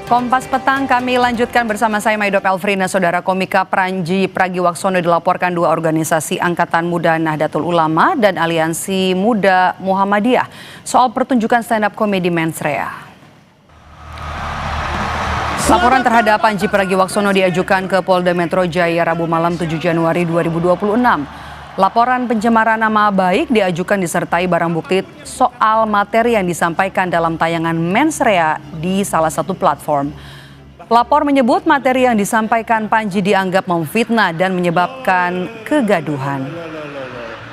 Kompas Petang kami lanjutkan bersama saya Maidop Elfrina. Saudara, komika Panji Pragiwaksono dilaporkan dua organisasi Angkatan Muda Nahdlatul Ulama dan Aliansi Muda Muhammadiyah soal pertunjukan stand up komedi Mens Rea. Laporan terhadap Panji Pragiwaksono diajukan ke Polda Metro Jaya Rabu malam 7 Januari 2026. Laporan pencemaran nama baik diajukan disertai barang bukti soal materi yang disampaikan dalam tayangan Mens Rea di salah satu platform. Pelapor menyebut materi yang disampaikan Panji dianggap memfitnah dan menyebabkan kegaduhan.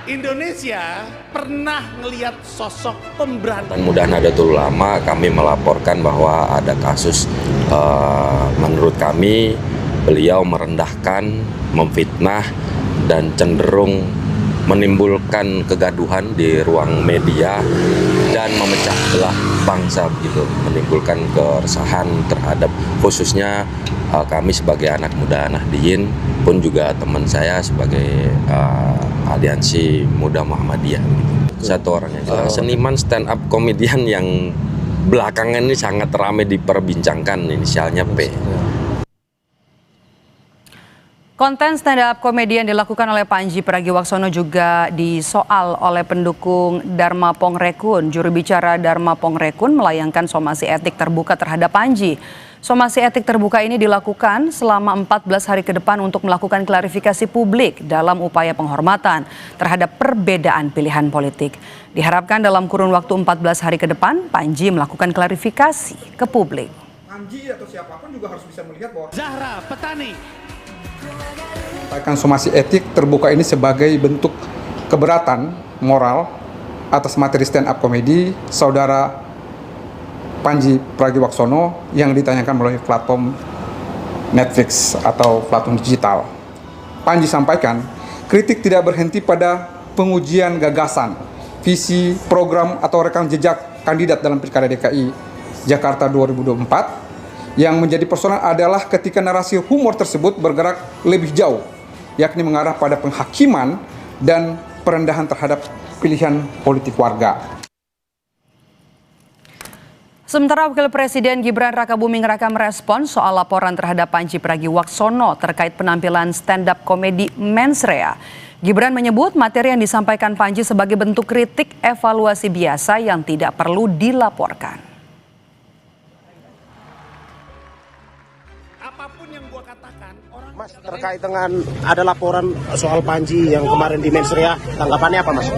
Indonesia pernah ngelihat sosok pemberantas. Muda Nahdlatul Ulama kami melaporkan bahwa ada kasus menurut kami beliau merendahkan, memfitnah dan cenderung menimbulkan kegaduhan di ruang media dan memecah belah bangsa begitu, menimbulkan keresahan terhadap khususnya kami sebagai anak muda Nahdliyin pun juga teman saya sebagai Aliansi Muda Muhammadiyah gitu. Satu orang yang seniman stand up komedian yang belakangan ini sangat ramai diperbincangkan, inisialnya P. Konten stand up komedi yang dilakukan oleh Panji Pragiwaksono juga disoal oleh pendukung Dharma Pongrekun. Juru bicara Dharma Pongrekun melayangkan somasi etik terbuka terhadap Panji. Somasi etik terbuka ini dilakukan selama 14 hari ke depan untuk melakukan klarifikasi publik dalam upaya penghormatan terhadap perbedaan pilihan politik. Diharapkan dalam kurun waktu 14 hari ke depan, Panji melakukan klarifikasi ke publik. Panji atau siapapun juga harus bisa melihat bahwa Zahra Petani somasi etik terbuka ini sebagai bentuk keberatan moral atas materi stand up komedi saudara Panji Pragiwaksono yang ditanyakan melalui platform Netflix atau platform digital. Panji sampaikan, kritik tidak berhenti pada pengujian gagasan, visi, program atau rekam jejak kandidat dalam Pilkada DKI Jakarta 2024. Yang menjadi persoalan adalah ketika narasi humor tersebut bergerak lebih jauh, yakni mengarah pada penghakiman dan perendahan terhadap pilihan politik warga. Sementara Wakil Presiden Gibran Rakabuming Raka merespon soal laporan terhadap Panji Pragiwaksono terkait penampilan stand up komedi Mens Rea. Gibran menyebut materi yang disampaikan Panji sebagai bentuk kritik evaluasi biasa yang tidak perlu dilaporkan. apapun yang gua katakan orang. Mas, terkait dengan ada laporan soal Panji yang kemarin di Mens Rea, tanggapannya apa Mas?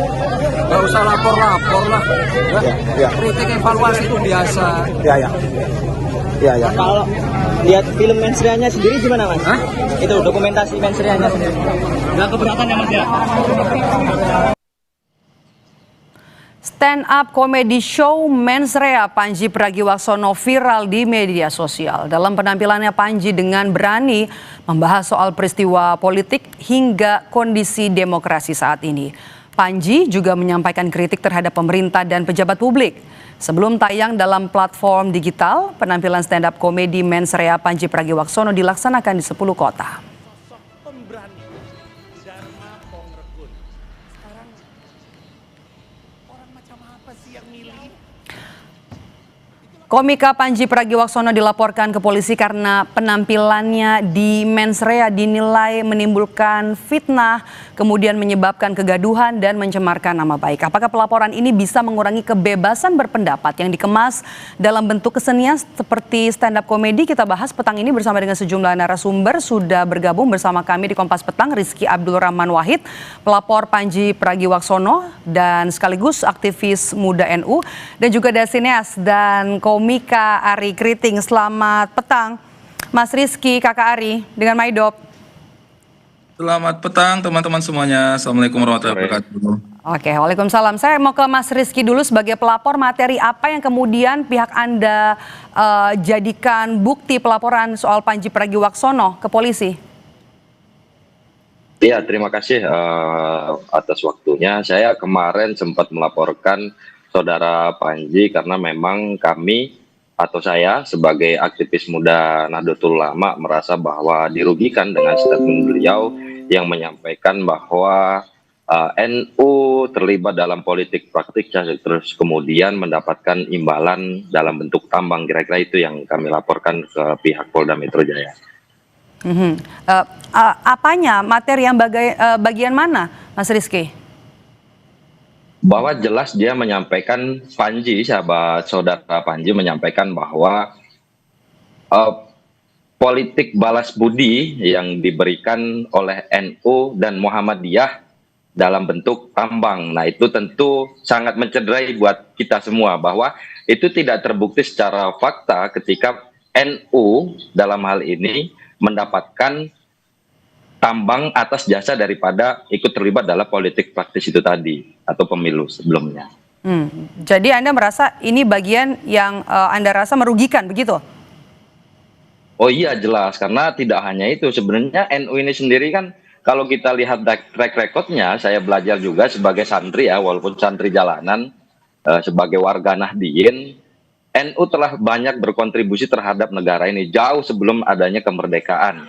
Gak usah lapor-lapor lah. Ya. Kritik evaluasi itu biasa. Ya. Kalau lihat film Mens Rea-nya sendiri gimana Mas? Hah? Itu dokumentasi Mens Rea-nya sendiri. Gak keberatan ya Mas ya? Stand up comedy show Mens Rea Panji Pragiwaksono viral di media sosial. Dalam penampilannya Panji dengan berani membahas soal peristiwa politik hingga kondisi demokrasi saat ini. Panji juga menyampaikan kritik terhadap pemerintah dan pejabat publik. Sebelum tayang dalam platform digital, penampilan stand up komedi Mens Rea Panji Pragiwaksono dilaksanakan di 10 kota. Sosok pemberani Dharma Pongrekun. Sekarang orang macam apa sih yang milih? Komika Panji Pragiwaksono dilaporkan ke polisi karena penampilannya di Mens Rea dinilai menimbulkan fitnah, kemudian menyebabkan kegaduhan dan mencemarkan nama baik. Apakah pelaporan ini bisa mengurangi kebebasan berpendapat yang dikemas dalam bentuk kesenian seperti stand up komedi? Kita bahas petang ini bersama dengan sejumlah narasumber. Sudah bergabung bersama kami di Kompas Petang Rizky Abdul Rahman Wahid, pelapor Panji Pragiwaksono dan sekaligus aktivis muda NU, dan juga ada sineas dan komika Ari Kriting. Selamat petang Mas Rizky, Kakak Ari dengan Maidop. Selamat petang teman-teman semuanya. Assalamualaikum warahmatullahi wabarakatuh. Oke, waalaikumsalam. Saya mau ke Mas Rizky dulu sebagai pelapor. Materi apa yang kemudian pihak Anda jadikan bukti pelaporan soal Panji Pragiwaksono ke polisi? Iya, terima kasih atas waktunya. Saya kemarin sempat melaporkan saudara Panji karena memang kami atau saya sebagai aktivis muda Nahdlatul Ulama merasa bahwa dirugikan dengan statement beliau yang menyampaikan bahwa NU terlibat dalam politik praktik terus kemudian mendapatkan imbalan dalam bentuk tambang, kira-kira itu yang kami laporkan ke pihak Polda Metro Jaya. Apanya, materi yang bagian mana, Mas Rizky? Bahwa jelas dia menyampaikan, Panji, saudara Panji menyampaikan bahwa politik balas budi yang diberikan oleh NU dan Muhammadiyah dalam bentuk tambang. Nah, itu tentu sangat mencederai buat kita semua, bahwa itu tidak terbukti secara fakta ketika NU dalam hal ini mendapatkan tambang atas jasa daripada ikut terlibat dalam politik praktis itu tadi atau pemilu sebelumnya. Jadi Anda merasa ini bagian yang Anda rasa merugikan, begitu? Oh iya, jelas, karena tidak hanya itu, sebenarnya NU ini sendiri kan kalau kita lihat track recordnya, saya belajar juga sebagai santri ya, walaupun santri jalanan, sebagai warga Nahdien, NU telah banyak berkontribusi terhadap negara ini jauh sebelum adanya kemerdekaan.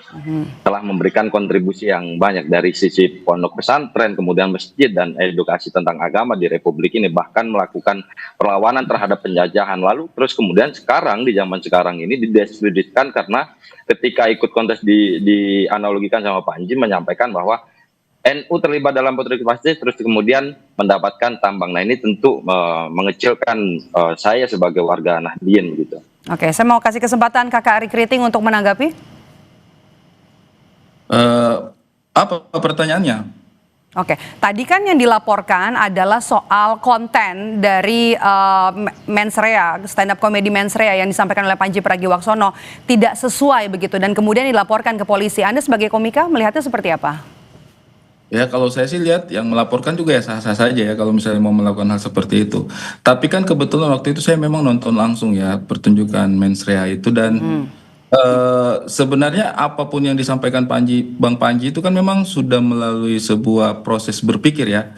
Telah memberikan kontribusi yang banyak dari sisi pondok pesantren, kemudian masjid dan edukasi tentang agama di Republik ini, bahkan melakukan perlawanan terhadap penjajahan. Lalu terus kemudian sekarang, di zaman sekarang ini didiskreditkan karena ketika ikut kontes dianalogikan sama Panji menyampaikan bahwa NU terlibat dalam politik praktis terus kemudian mendapatkan tambang. Nah, ini tentu mengecilkan saya sebagai warga Nahdien gitu. Oke, saya mau kasih kesempatan Kakak Ari Kriting untuk menanggapi. Apa pertanyaannya? Oke, tadi kan yang dilaporkan adalah soal konten dari Mensrea, stand up comedy Mensrea yang disampaikan oleh Panji Pragiwaksono tidak sesuai begitu dan kemudian dilaporkan ke polisi. Anda sebagai komika melihatnya seperti apa? Ya, kalau saya sih lihat yang melaporkan juga ya sah-sah saja ya kalau misalnya mau melakukan hal seperti itu. Tapi kan kebetulan waktu itu saya memang nonton langsung ya pertunjukan Mensrea itu dan sebenarnya apapun yang disampaikan Bang Panji itu kan memang sudah melalui sebuah proses berpikir ya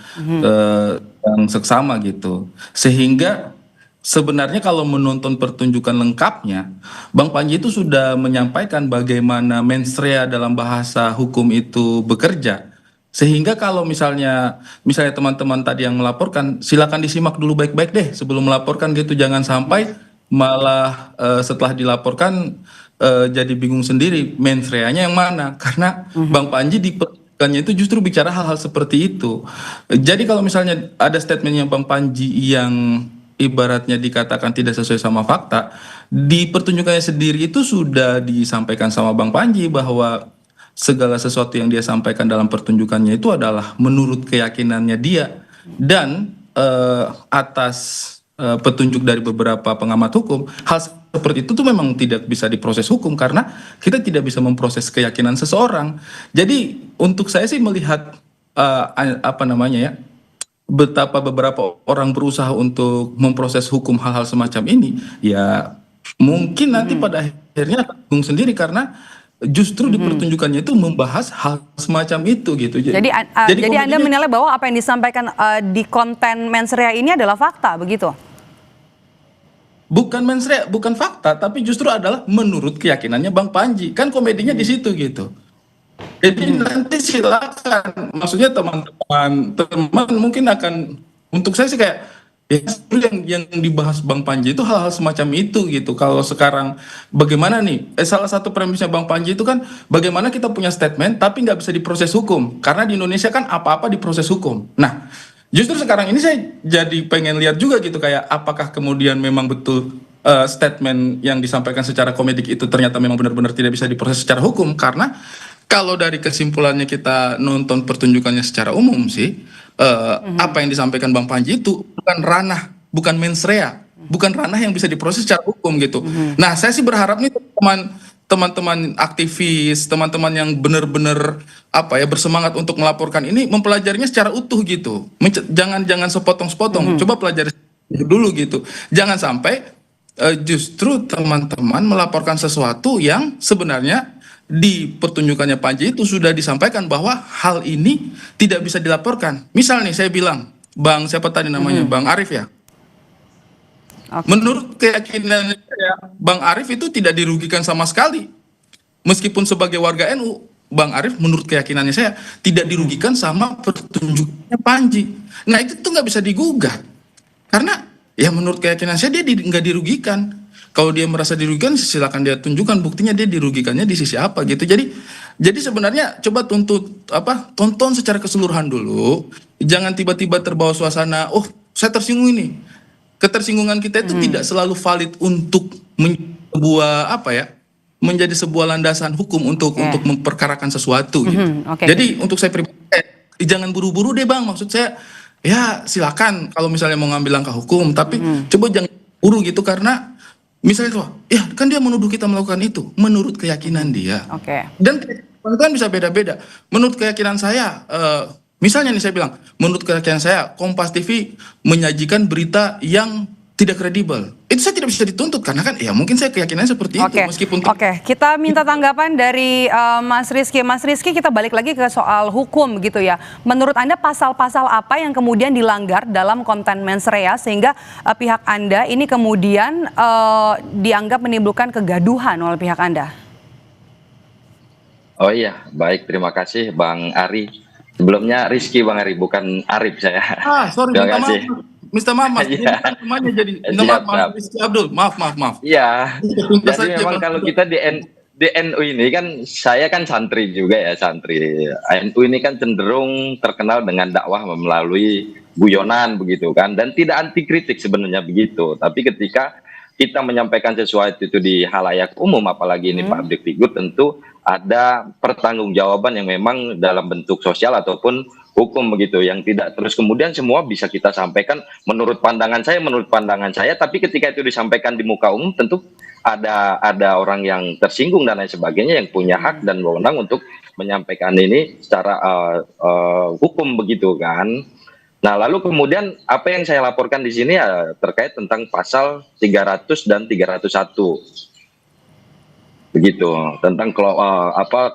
yang seksama gitu. Sehingga sebenarnya kalau menonton pertunjukan lengkapnya, Bang Panji itu sudah menyampaikan bagaimana Mensrea dalam bahasa hukum itu bekerja. Sehingga kalau misalnya teman-teman tadi yang melaporkan, silakan disimak dulu baik-baik deh sebelum melaporkan gitu, jangan sampai malah setelah dilaporkan jadi bingung sendiri Mensreanya yang mana, karena Bang Panji di pertunjukannya itu justru bicara hal-hal seperti itu. Jadi kalau misalnya ada statementnya Bang Panji yang ibaratnya dikatakan tidak sesuai sama fakta, di pertunjukannya sendiri itu sudah disampaikan sama Bang Panji bahwa segala sesuatu yang dia sampaikan dalam pertunjukannya itu adalah menurut keyakinannya dia dan atas petunjuk dari beberapa pengamat hukum, hal seperti itu tuh memang tidak bisa diproses hukum karena kita tidak bisa memproses keyakinan seseorang. Jadi untuk saya sih melihat betapa beberapa orang berusaha untuk memproses hukum hal-hal semacam ini, ya mungkin nanti pada akhirnya akan bingung sendiri karena justru di pertunjukannya itu membahas hal semacam itu gitu. Jadi Anda menilai bahwa apa yang disampaikan di konten Mensrea ini adalah fakta begitu? Bukan Mensrea, bukan fakta, tapi justru adalah menurut keyakinannya Bang Panji. Kan komedinya di situ gitu. Jadi nanti silakan, maksudnya teman-teman mungkin akan, untuk saya sih kayak ya, yang dibahas Bang Panji itu hal-hal semacam itu gitu. Kalau sekarang bagaimana nih, salah satu premisnya Bang Panji itu kan bagaimana kita punya statement tapi nggak bisa diproses hukum, karena di Indonesia kan apa-apa diproses hukum. Nah, justru sekarang ini saya jadi pengen lihat juga gitu, kayak apakah kemudian memang betul statement yang disampaikan secara komedik itu ternyata memang benar-benar tidak bisa diproses secara hukum. Karena kalau dari kesimpulannya kita nonton pertunjukannya secara umum sih, apa yang disampaikan Bang Panji itu bukan Mensrea, bukan ranah yang bisa diproses secara hukum gitu. Nah, saya sih berharap nih teman-teman aktivis, teman-teman yang benar-benar bersemangat untuk melaporkan ini mempelajarinya secara utuh gitu. Jangan sepotong-sepotong, coba pelajari dulu gitu. Jangan sampai justru teman-teman melaporkan sesuatu yang sebenarnya di pertunjukannya Panji itu sudah disampaikan bahwa hal ini tidak bisa dilaporkan. Misal nih saya bilang, Bang siapa tadi namanya, Bang Arif ya. Okay. Menurut keyakinan saya, Bang Arif itu tidak dirugikan sama sekali. Meskipun sebagai warga NU, Bang Arief, menurut keyakinannya saya tidak dirugikan sama pertunjukannya Panji. Nah itu tuh nggak bisa digugat karena ya menurut keyakinan saya dia nggak dirugikan. Kalau dia merasa dirugikan, silakan dia tunjukkan buktinya dia dirugikannya di sisi apa gitu. Jadi sebenarnya coba tonton secara keseluruhan dulu. Jangan tiba-tiba terbawa suasana, oh saya tersinggung ini. Ketersinggungan kita itu tidak selalu valid untuk menjadi sebuah landasan hukum untuk memperkarakan sesuatu gitu. Jadi untuk saya pribadi jangan buru-buru deh Bang. Maksud saya ya silakan kalau misalnya mau ngambil langkah hukum, tapi coba jangan buru gitu karena misalnya tuh, ya kan dia menuduh kita melakukan itu menurut keyakinan dia. Dan keyakinan kan bisa beda-beda. Menurut keyakinan saya, misalnya nih saya bilang, menurut keyakinan saya Kompas TV menyajikan berita yang tidak kredibel. Itu saya tidak bisa dituntut karena kan ya mungkin saya keyakinannya seperti itu meskipun kita minta tanggapan dari Mas Rizky. Mas Rizky, kita balik lagi ke soal hukum gitu ya. Menurut Anda pasal-pasal apa yang kemudian dilanggar dalam konten mensrea sehingga pihak Anda ini kemudian dianggap menimbulkan kegaduhan oleh pihak Anda? Oh iya, baik, terima kasih Bang Ari. Sebelumnya Rizky Bang Ari, bukan Arif saya. Sorry, terima kasih. Minta maaf Mas, ini kan namanya jadi maaf Rizky Abdul, maaf. Iya, jadi memang kalau kita di NU ini kan, saya kan santri juga ya, santri. NU ini kan cenderung terkenal dengan dakwah melalui guyonan begitu kan, dan tidak anti kritik sebenarnya begitu. Tapi ketika kita menyampaikan sesuatu itu di halayak umum, apalagi ini public figure, tentu ada pertanggungjawaban yang memang dalam bentuk sosial ataupun hukum begitu, yang tidak terus kemudian semua bisa kita sampaikan menurut pandangan saya, tapi ketika itu disampaikan di muka umum tentu ada orang yang tersinggung dan lain sebagainya yang punya hak dan wewenang untuk menyampaikan ini secara hukum begitu kan. Nah, lalu kemudian apa yang saya laporkan di sini ya terkait tentang pasal 300 dan 301. Begitu, tentang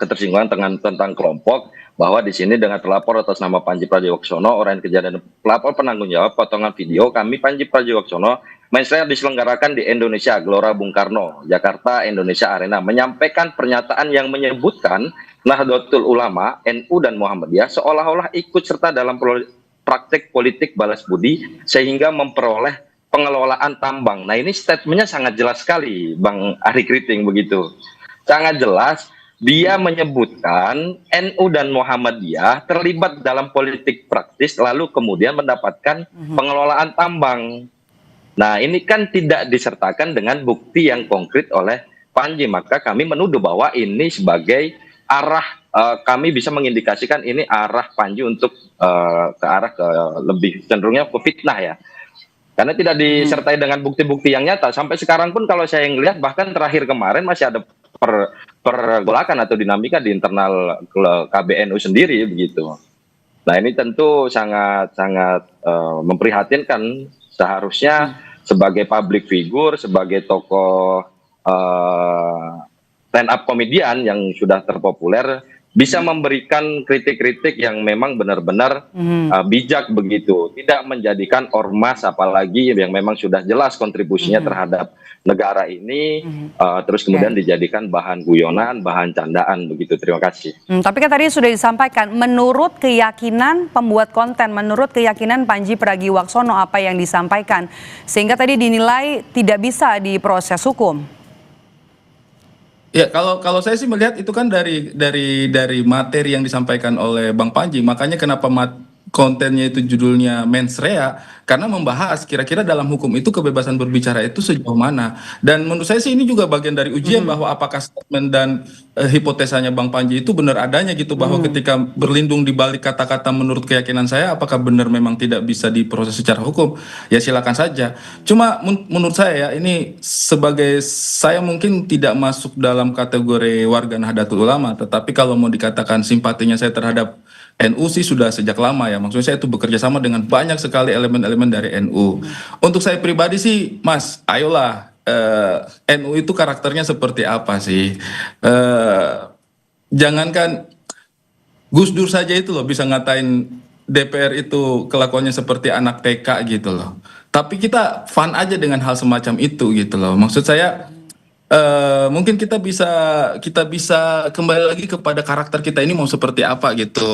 ketersinggungan tentang kelompok, bahwa di sini dengan terlapor atas nama Panji Pragiwaksono, orang kejadian pelapor penanggung jawab potongan video kami Panji Pragiwaksono, mensrea diselenggarakan di Indonesia Gelora Bung Karno, Jakarta Indonesia Arena, menyampaikan pernyataan yang menyebutkan Nahdlatul Ulama, NU dan Muhammadiyah seolah-olah ikut serta dalam praktek politik balas budi sehingga memperoleh pengelolaan tambang. Nah ini statementnya sangat jelas sekali Bang Ari Kriting begitu. Sangat jelas dia menyebutkan NU dan Muhammadiyah terlibat dalam politik praktis lalu kemudian mendapatkan pengelolaan tambang. Nah ini kan tidak disertakan dengan bukti yang konkret oleh Panji, maka kami menuduh bahwa ini sebagai arah kami bisa mengindikasikan ini arah Panji untuk ke arah lebih cenderungnya ke fitnah ya. Karena tidak disertai dengan bukti-bukti yang nyata. Sampai sekarang pun kalau saya ngelihat bahkan terakhir kemarin masih ada pergolakan atau dinamika di internal KBNU sendiri begitu. Nah ini tentu sangat memprihatinkan. Seharusnya sebagai public figure, sebagai tokoh stand up komedian yang sudah terpopuler, bisa memberikan kritik-kritik yang memang benar-benar bijak begitu, tidak menjadikan ormas apalagi yang memang sudah jelas kontribusinya terhadap negara ini terus kemudian dijadikan bahan guyonan, bahan candaan begitu. Terima kasih. Tapi kan tadi sudah disampaikan menurut keyakinan pembuat konten, menurut keyakinan Panji Pragiwaksono apa yang disampaikan sehingga tadi dinilai tidak bisa diproses hukum. Ya kalau saya sih melihat itu kan dari materi yang disampaikan oleh Bang Panji, makanya kenapa kontennya itu judulnya mensrea, karena membahas kira-kira dalam hukum itu kebebasan berbicara itu sejauh mana. Dan menurut saya sih ini juga bagian dari ujian bahwa apakah statement dan hipotesanya Bang Panji itu benar adanya gitu, bahwa ketika berlindung di balik kata-kata menurut keyakinan saya, apakah benar memang tidak bisa diproses secara hukum? Ya silakan saja. Cuma menurut saya ya ini sebagai saya mungkin tidak masuk dalam kategori warga Nahdlatul Ulama, tetapi kalau mau dikatakan simpatinya saya terhadap NU sih sudah sejak lama ya, maksudnya saya itu bekerja sama dengan banyak sekali elemen-elemen dari NU. Untuk saya pribadi sih Mas, ayolah NU itu karakternya seperti apa sih? Jangankan Gus Dur saja itu loh bisa ngatain DPR itu kelakuannya seperti anak TK gitu loh. Tapi kita fun aja dengan hal semacam itu gitu loh. Maksud saya mungkin kita bisa kembali lagi kepada karakter kita ini mau seperti apa gitu,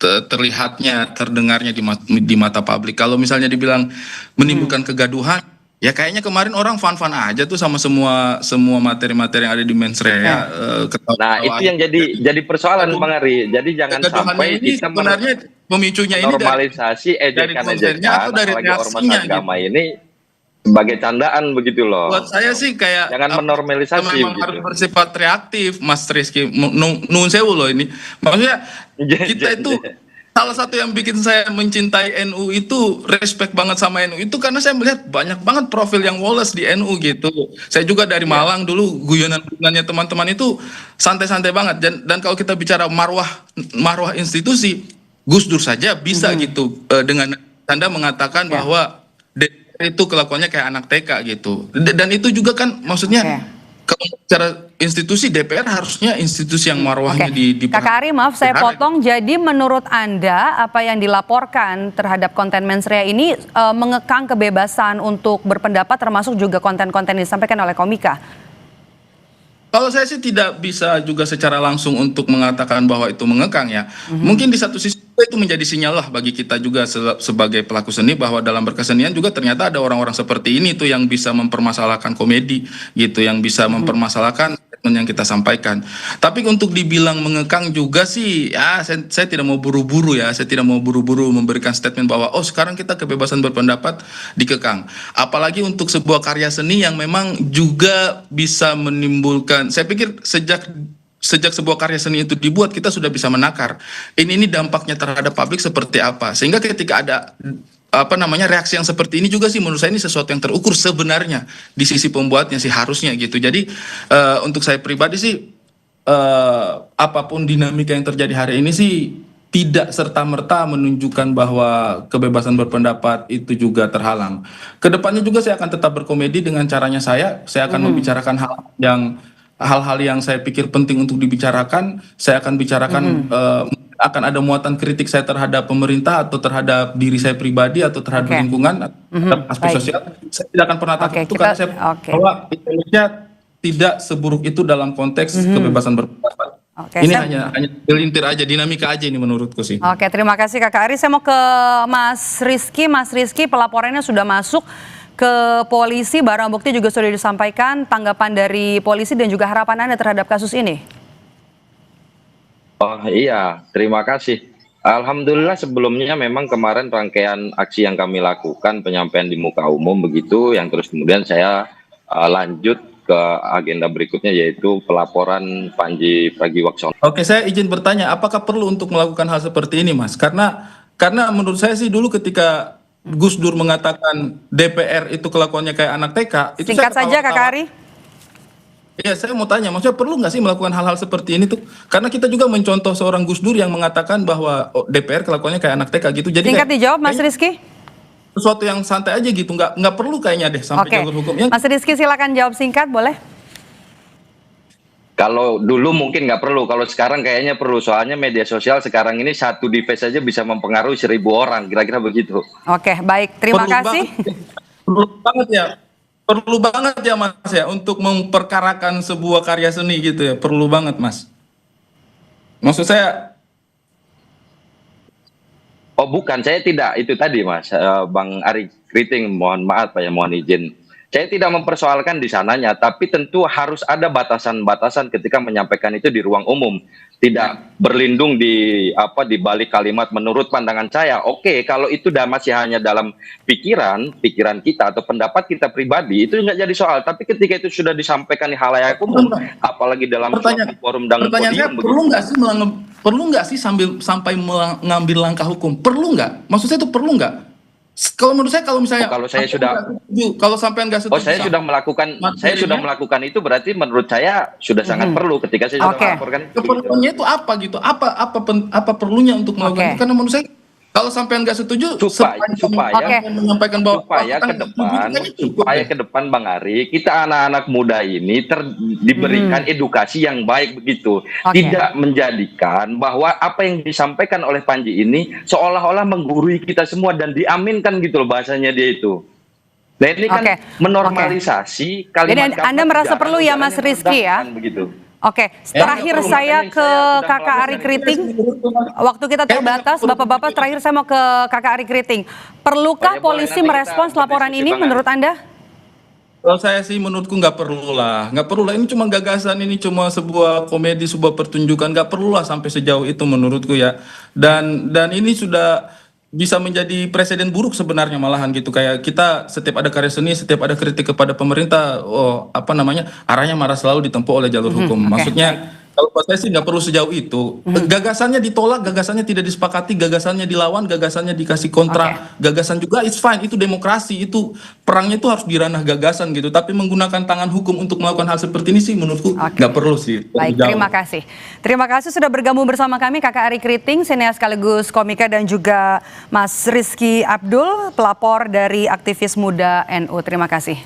terlihatnya, terdengarnya di mata publik. Kalau misalnya dibilang menimbulkan kegaduhan, ya kayaknya kemarin orang fan-fan aja tuh sama semua materi-materi yang ada di Mensreya. Nah, itu yang jadi persoalan Bang Ari. Jadi jangan Kegaduhannya sampai ini kita sebenarnya pemicunya ini normalisasi dari kontennya atau dari apalagi ormas reaksinya agama ini sebagai candaan begitu loh. Buat saya sih kayak Jangan menormalisasi memang gitu. harus bersifat reaktif, Mas Rizky. Nun sewu loh ini. Maksudnya kita itu salah satu yang bikin saya mencintai NU itu, respect banget sama NU itu karena saya melihat banyak banget profil yang woles di NU gitu. Saya juga dari Malang dulu, guyonan-guyonannya teman-teman itu santai-santai banget. Dan kalau kita bicara marwah institusi, Gus Dur saja bisa gitu dengan tanda mengatakan bahwa itu kelakuannya kayak anak TK gitu. Dan itu juga kan maksudnya kalau secara institusi DPR harusnya institusi yang marwahnya Kakak Ari, maaf saya potong. Jadi menurut Anda apa yang dilaporkan terhadap konten Mensreya ini mengekang kebebasan untuk berpendapat termasuk juga konten-konten yang disampaikan oleh Komika? Kalau saya sih tidak bisa juga secara langsung untuk mengatakan bahwa itu mengekang ya. Mungkin di satu sisi itu menjadi sinyal lah bagi kita juga sebagai pelaku seni bahwa dalam berkesenian juga ternyata ada orang-orang seperti ini tuh yang bisa mempermasalahkan komedi gitu, yang bisa mempermasalahkan statement yang kita sampaikan. Tapi untuk dibilang mengekang juga sih ya saya tidak mau buru-buru ya, saya tidak mau buru-buru memberikan statement bahwa oh sekarang kita kebebasan berpendapat dikekang. Apalagi untuk sebuah karya seni yang memang juga bisa menimbulkan, saya pikir sejak sebuah karya seni itu dibuat kita sudah bisa menakar ini dampaknya terhadap publik seperti apa, sehingga ketika ada reaksi yang seperti ini juga sih menurut saya ini sesuatu yang terukur sebenarnya di sisi pembuatnya sih harusnya gitu. Jadi untuk saya pribadi sih apapun dinamika yang terjadi hari ini sih tidak serta-merta menunjukkan bahwa kebebasan berpendapat itu juga terhalang. Kedepannya juga saya akan tetap berkomedi dengan caranya saya akan membicarakan hal-hal yang saya pikir penting untuk dibicarakan. Saya akan bicarakan akan ada muatan kritik saya terhadap pemerintah atau terhadap diri saya pribadi atau terhadap lingkungan atau terhadap aspek sosial. Saya tidak akan pernah takut itu karena saya bahwa Indonesia tidak seburuk itu dalam konteks kebebasan berpendapat. Ini hanya gelintir aja, dinamika aja ini menurutku sih. Oke, terima kasih Kakak Ari. Saya mau ke Mas Rizky. Mas Rizky, pelaporannya sudah masuk ke polisi, barang bukti juga sudah disampaikan. Tanggapan dari polisi dan juga harapan Anda terhadap kasus ini? Oh iya, terima kasih. Alhamdulillah sebelumnya memang kemarin rangkaian aksi yang kami lakukan penyampaian di muka umum begitu, yang terus kemudian saya lanjut ke agenda berikutnya yaitu pelaporan Panji Pragiwaksono. Oke, saya izin bertanya, apakah perlu untuk melakukan hal seperti ini, Mas? Karena menurut saya sih dulu ketika Gus Dur mengatakan DPR itu kelakuannya kayak anak TK, itu singkat saja Kakak Ari. Iya, saya mau tanya, maksudnya perlu nggak sih melakukan hal-hal seperti ini tuh? Karena kita juga mencontoh seorang Gus Dur yang mengatakan bahwa DPR kelakuannya kayak anak TK gitu. Jadi singkat dijawab, Mas Rizky. Sesuatu yang santai aja gitu, nggak perlu kayaknya deh sampai jalur hukumnya. Mas Rizky silakan jawab singkat, boleh? Kalau dulu mungkin nggak perlu, kalau sekarang kayaknya perlu. Soalnya media sosial sekarang ini satu device saja bisa mempengaruhi 1000 orang, kira-kira begitu. Oke, baik. Terima kasih. Perlu banget ya Mas ya untuk memperkarakan sebuah karya seni gitu ya, perlu banget Mas. Maksud saya oh bukan, saya tidak itu tadi Mas, Bang Ari Kriting, mohon maaf ya, mohon izin. Saya tidak mempersoalkan di sananya, tapi tentu harus ada batasan-batasan ketika menyampaikan itu di ruang umum. Tidak berlindung di balik kalimat menurut pandangan saya. Oke, kalau itu masih hanya dalam pikiran kita atau pendapat kita pribadi, itu nggak jadi soal. Tapi ketika itu sudah disampaikan di halayak umum, apalagi dalam forum dan podium, perlu nggak sih sampai mengambil langkah hukum? Perlu nggak? Maksud saya itu perlu nggak? Kalau menurut saya, kalau misalnya kalau sampai nggak setuju, saya sudah melakukan itu, berarti menurut saya sudah sangat perlu ketika saya sudah melaporkan. Keperluannya itu apa gitu? Apa perlunya untuk melakukan itu? Karena menurut saya kalau sampai nggak setuju, supaya menyampaikan bahwa supaya ke depan Bang Ari, kita anak-anak muda ini diberikan edukasi yang baik begitu, tidak menjadikan bahwa apa yang disampaikan oleh Panji ini seolah-olah menggurui kita semua dan diaminkan gitu loh bahasanya dia itu. Nah ini kan Oke, menormalisasi Jadi kalimat Anda merasa perlu ya Mas Rizky ya? Begitu. Oke, terakhir perlu, saya makanya ke saya sudah Kakak Ari melakukan Kriting. Waktu kita terbatas, Bapak-bapak terakhir saya mau ke Kakak Ari Kriting. Perlukah Boleh, polisi nanti kita merespons laporan berdiskusi, ini Bang menurut Anda? Kalau saya sih menurutku nggak perlu lah, nggak perlu lah. Ini cuma gagasan, ini cuma sebuah komedi, sebuah pertunjukan, nggak perlu lah sampai sejauh itu menurutku ya. Dan ini sudah bisa menjadi presiden buruk sebenarnya malahan gitu. Kayak kita setiap ada karya seni, setiap ada kritik kepada pemerintah, arahnya marah selalu ditempuh oleh jalur hukum. oke. Maksudnya kalau buat saya sih nggak perlu sejauh itu. Gagasannya ditolak, gagasannya tidak disepakati, gagasannya dilawan, gagasannya dikasih kontra, gagasan juga it's fine, itu demokrasi, itu perangnya itu harus di ranah gagasan gitu. Tapi menggunakan tangan hukum untuk melakukan hal seperti ini sih menurutku nggak perlu sih. Baik, Jauh. terima kasih. Terima kasih sudah bergabung bersama kami Kakak Ari Kriting, sineas sekaligus komika, dan juga Mas Rizky Abdul, pelapor dari aktivis muda NU. Terima kasih.